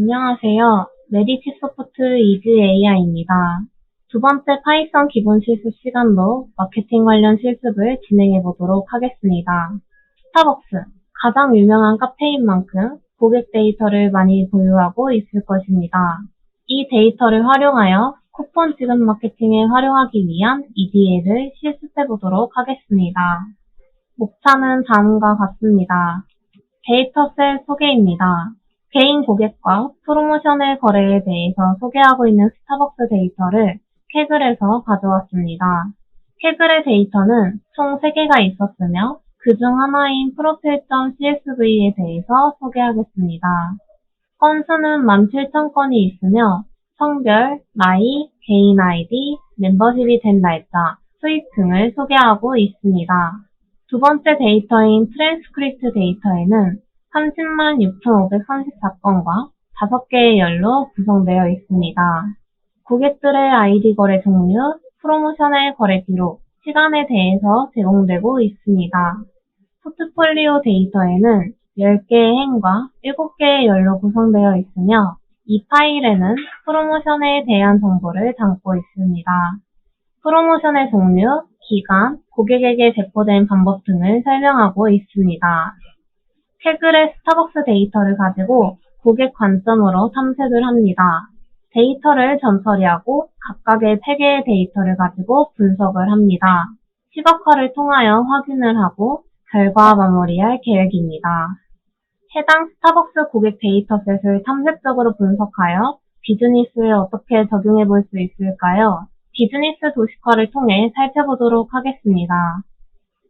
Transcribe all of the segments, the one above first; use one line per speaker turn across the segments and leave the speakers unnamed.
안녕하세요. 메디치 소프트 이즈 AI입니다. 두 번째 파이썬 기본 실습 시간도 마케팅 관련 실습을 진행해 보도록 하겠습니다. 스타벅스, 가장 유명한 카페인 만큼 고객 데이터를 많이 보유하고 있을 것입니다. 이 데이터를 활용하여 쿠폰 지급 마케팅에 활용하기 위한 EDL을 실습해 보도록 하겠습니다. 목차는 다음과 같습니다. 데이터셋 소개입니다. 개인 고객과 프로모션의 거래에 대해서 소개하고 있는 스타벅스 데이터를 캐글에서 가져왔습니다. 캐글의 데이터는 총 3개가 있었으며 그중 하나인 프로필.csv에 대해서 소개하겠습니다. 건수는 17,000건이 있으며 성별, 나이, 개인 아이디, 멤버십이 된 날짜, 수입 등을 소개하고 있습니다. 두 번째 데이터인 트랜스크립트 데이터에는 30만 6,534건과 5개의 열로 구성되어 있습니다. 고객들의 아이디 거래 종류, 프로모션의 거래 기록, 시간에 대해서 제공되고 있습니다. 포트폴리오 데이터에는 10개의 행과 7개의 열로 구성되어 있으며 이 파일에는 프로모션에 대한 정보를 담고 있습니다. 프로모션의 종류, 기간, 고객에게 배포된 방법 등을 설명하고 있습니다. 캐글의 스타벅스 데이터를 가지고 고객 관점으로 탐색을 합니다. 데이터를 전처리하고 각각의 3개의 데이터를 가지고 분석을 합니다. 시각화를 통하여 확인을 하고 결과 마무리할 계획입니다. 해당 스타벅스 고객 데이터셋을 탐색적으로 분석하여 비즈니스에 어떻게 적용해 볼 수 있을까요? 비즈니스 도식화를 통해 살펴보도록 하겠습니다.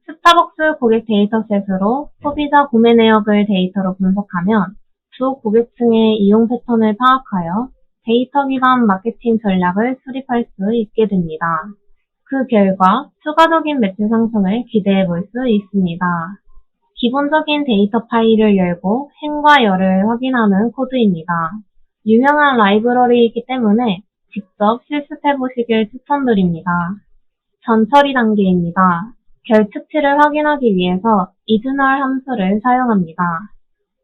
스타벅스 고객 데이터셋으로 소비자 구매 내역을 데이터로 분석하면 주 고객층의 이용 패턴을 파악하여 데이터 기반 마케팅 전략을 수립할 수 있게 됩니다. 그 결과 추가적인 매출 상승을 기대해 볼 수 있습니다. 기본적인 데이터 파일을 열고 행과 열을 확인하는 코드입니다. 유명한 라이브러리이기 때문에 직접 실습해 보시길 추천드립니다. 전처리 단계입니다. 결측치를 확인하기 위해서 isNull 함수를 사용합니다.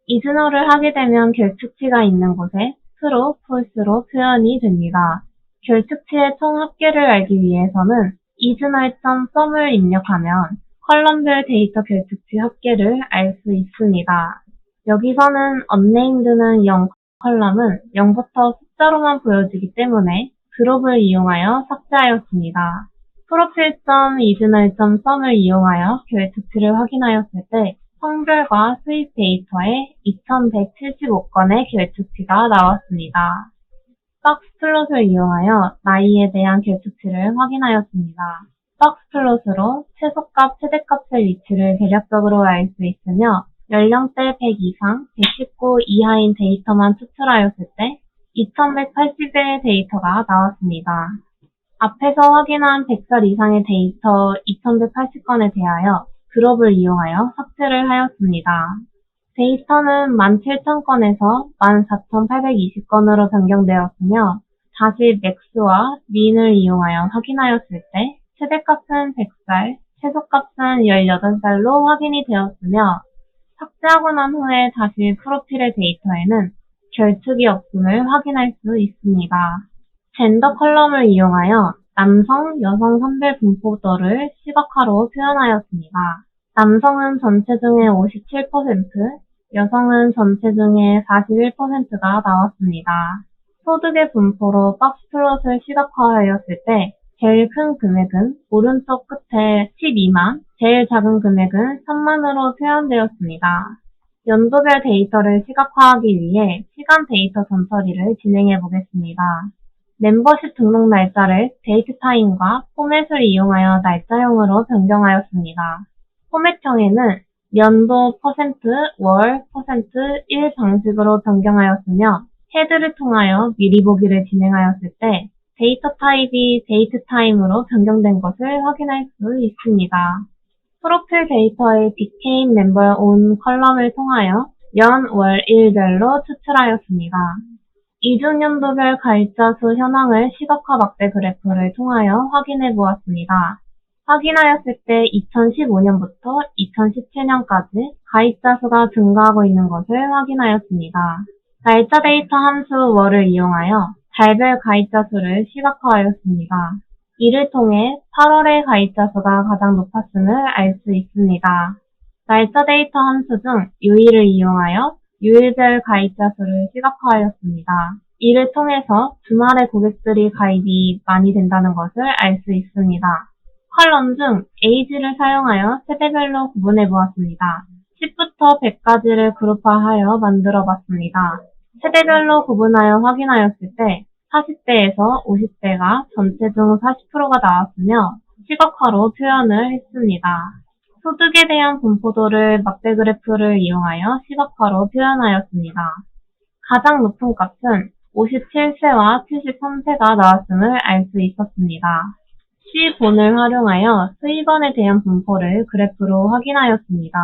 isNull을 하게 되면 결측치가 있는 곳에 true, false로 표현이 됩니다. 결측치의 총 합계를 알기 위해서는 isNull.sum을 입력하면 컬럼별 데이터 결측치 합계를 알 수 있습니다. 여기서는 unnamed는 0, 컬럼은 0부터 숫자로만 보여지기 때문에 드롭을 이용하여 삭제하였습니다. 프로필.isNull.sum을 이용하여 결측치를 확인하였을 때 성별과 수입 데이터에 2175건의 결측치가 나왔습니다. 박스플롯을 이용하여 나이에 대한 결측치를 확인하였습니다. 박스플롯으로 최소값, 최대값의 위치를 대략적으로 알 수 있으며 연령대 100 이상, 119 이하인 데이터만 추출하였을 때 2180의 데이터가 나왔습니다. 앞에서 확인한 100살 이상의 데이터 2180건에 대하여 드롭을 이용하여 삭제를 하였습니다. 데이터는 17,000건에서 14,820건으로 변경되었으며 다시 맥스와 민을 이용하여 확인하였을 때 최대값은 100살, 최소값은 18살로 확인이 되었으며 삭제하고 난 후에 다시 프로필의 데이터에는 결측이 없음을 확인할 수 있습니다. 젠더 컬럼을 이용하여 남성, 여성 성별 분포도를 시각화로 표현하였습니다. 남성은 전체 중에 57%, 여성은 전체 중에 41%가 나왔습니다. 소득의 분포로 박스플롯을 시각화하였을 때 제일 큰 금액은 오른쪽 끝에 12만, 제일 작은 금액은 3만으로 표현되었습니다. 연도별 데이터를 시각화하기 위해 시간 데이터 전처리를 진행해 보겠습니다. 멤버십 등록 날짜를 데이트타임과 포맷을 이용하여 날짜형으로 변경하였습니다. 포맷형에는 연도 퍼센트, 월, 퍼센트, 일 방식으로 변경하였으며 헤드를 통하여 미리 보기를 진행하였을 때 데이터 타입이 데이트타임으로 변경된 것을 확인할 수 있습니다. 프로필 데이터의 became member on 컬럼을 통하여 연, 월, 일별로 추출하였습니다. 이중연도별 가입자 수 현황을 시각화 막대 그래프를 통하여 확인해 보았습니다. 확인하였을 때 2015년부터 2017년까지 가입자 수가 증가하고 있는 것을 확인하였습니다. 날짜 데이터 함수 월을 이용하여 달별 가입자 수를 시각화하였습니다. 이를 통해 8월의 가입자 수가 가장 높았음을 알 수 있습니다. 날짜 데이터 함수 중 요일을 이용하여 요일별 가입자 수를 시각화하였습니다. 이를 통해서 주말에 고객들이 가입이 많이 된다는 것을 알 수 있습니다. 컬럼 중 에이지를 사용하여 세대별로 구분해 보았습니다. 10부터 100까지를 그룹화하여 만들어 봤습니다. 세대별로 구분하여 확인하였을 때 40대에서 50대가 전체 중 40%가 나왔으며 시각화로 표현을 했습니다. 소득에 대한 분포도를 막대 그래프를 이용하여 시각화로 표현하였습니다. 가장 높은 값은 57세와 73세가 나왔음을 알 수 있었습니다. C본을 활용하여 수익원에 대한 분포를 그래프로 확인하였습니다.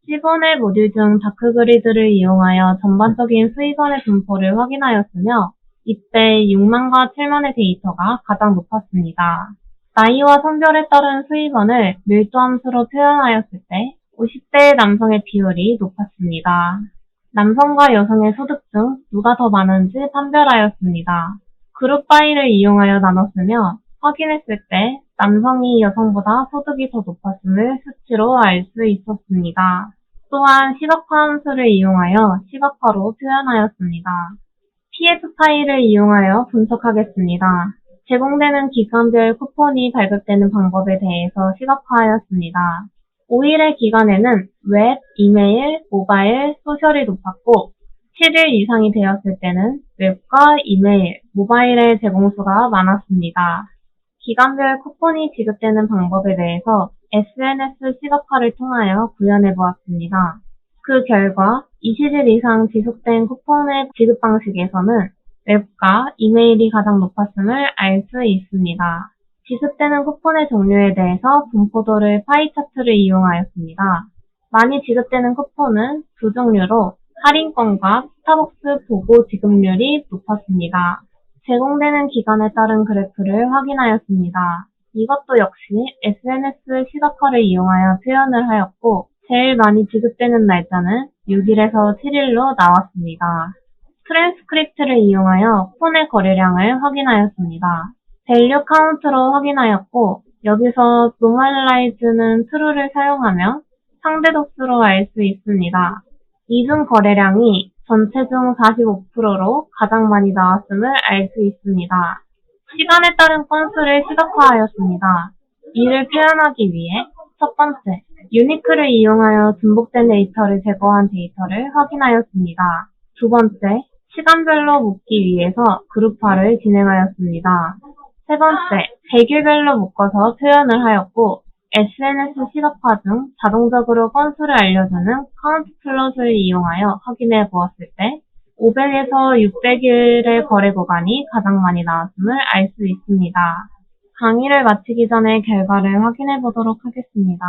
C본의 모듈 중 다크그리드를 이용하여 전반적인 수익원의 분포를 확인하였으며 이때 6만과 7만의 데이터가 가장 높았습니다. 나이와 성별에 따른 수익원을 밀도함수로 표현하였을 때 50대 남성의 비율이 높았습니다. 남성과 여성의 소득 중 누가 더 많은지 판별하였습니다. 그룹 바이를 이용하여 나눴으며 확인했을 때 남성이 여성보다 소득이 더 높았음을 수치로 알 수 있었습니다. 또한 시각화 함수를 이용하여 시각화로 표현하였습니다. pf 파일을 이용하여 분석하겠습니다. 제공되는 기간별 쿠폰이 발급되는 방법에 대해서 시각화하였습니다. 5일의 기간에는 웹, 이메일, 모바일, 소셜이 높았고 7일 이상이 되었을 때는 웹과 이메일, 모바일의 제공수가 많았습니다. 기간별 쿠폰이 지급되는 방법에 대해서 SNS 시각화를 통하여 구현해 보았습니다. 그 결과 20일 이상 지속된 쿠폰의 지급 방식에서는 웹과 이메일이 가장 높았음을 알 수 있습니다. 지급되는 쿠폰의 종류에 대해서 분포도를 파이 차트를 이용하였습니다. 많이 지급되는 쿠폰은 두 종류로 할인권과 스타벅스 보고 지급률이 높았습니다. 제공되는 기간에 따른 그래프를 확인하였습니다. 이것도 역시 SNS 시각화를 이용하여 표현을 하였고 제일 많이 지급되는 날짜는 6일에서 7일로 나왔습니다. 트랜스크립트를 이용하여 쿠폰의 거래량을 확인하였습니다. 밸류 카운트로 확인하였고 여기서 노멀라이즈는 true를 사용하면 상대 독수로 알 수 있습니다. 이중 거래량이 전체 중 45%로 가장 많이 나왔음을 알 수 있습니다. 시간에 따른 건수를 시각화하였습니다. 이를 표현하기 위해 첫 번째, 유니크를 이용하여 중복된 데이터를 제거한 데이터를 확인하였습니다. 두 번째, 시간별로 묶기 위해서 그룹화를 진행하였습니다. 세 번째, 대규별로 묶어서 표현을 하였고 SNS 시각화 중 자동적으로 건수를 알려주는 카운트 플롯을 이용하여 확인해 보았을 때 500에서 600일의 거래 구간이 가장 많이 나왔음을 알 수 있습니다. 강의를 마치기 전에 결과를 확인해 보도록 하겠습니다.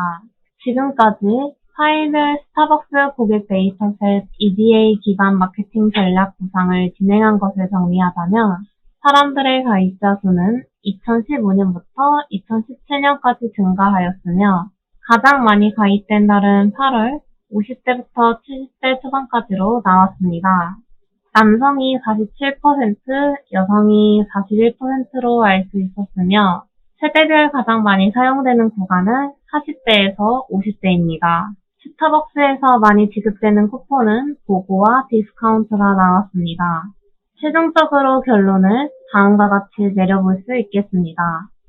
지금까지 파일별 스타벅스 고객 데이터셋 EDA 기반 마케팅 전략 구상을 진행한 것을 정리하자면 사람들의 가입자 수는 2015년부터 2017년까지 증가하였으며 가장 많이 가입된 달은 8월 50대부터 70대 초반까지로 나왔습니다. 남성이 47%, 여성이 41%로 알 수 있었으며 세대별 가장 많이 사용되는 구간은 40대에서 50대입니다. 스타벅스에서 많이 지급되는 쿠폰은 보고와 디스카운트가 나왔습니다. 최종적으로 결론을 다음과 같이 내려볼 수 있겠습니다.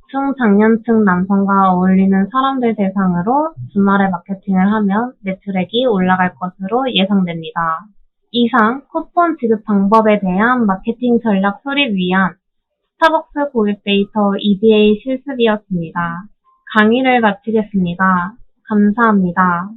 중장년층 남성과 어울리는 사람들 대상으로 주말에 마케팅을 하면 매출액이 올라갈 것으로 예상됩니다. 이상 쿠폰 지급 방법에 대한 마케팅 전략 수립 위한 스타벅스 고객 데이터 EDA 실습이었습니다. 강의를 마치겠습니다. 감사합니다.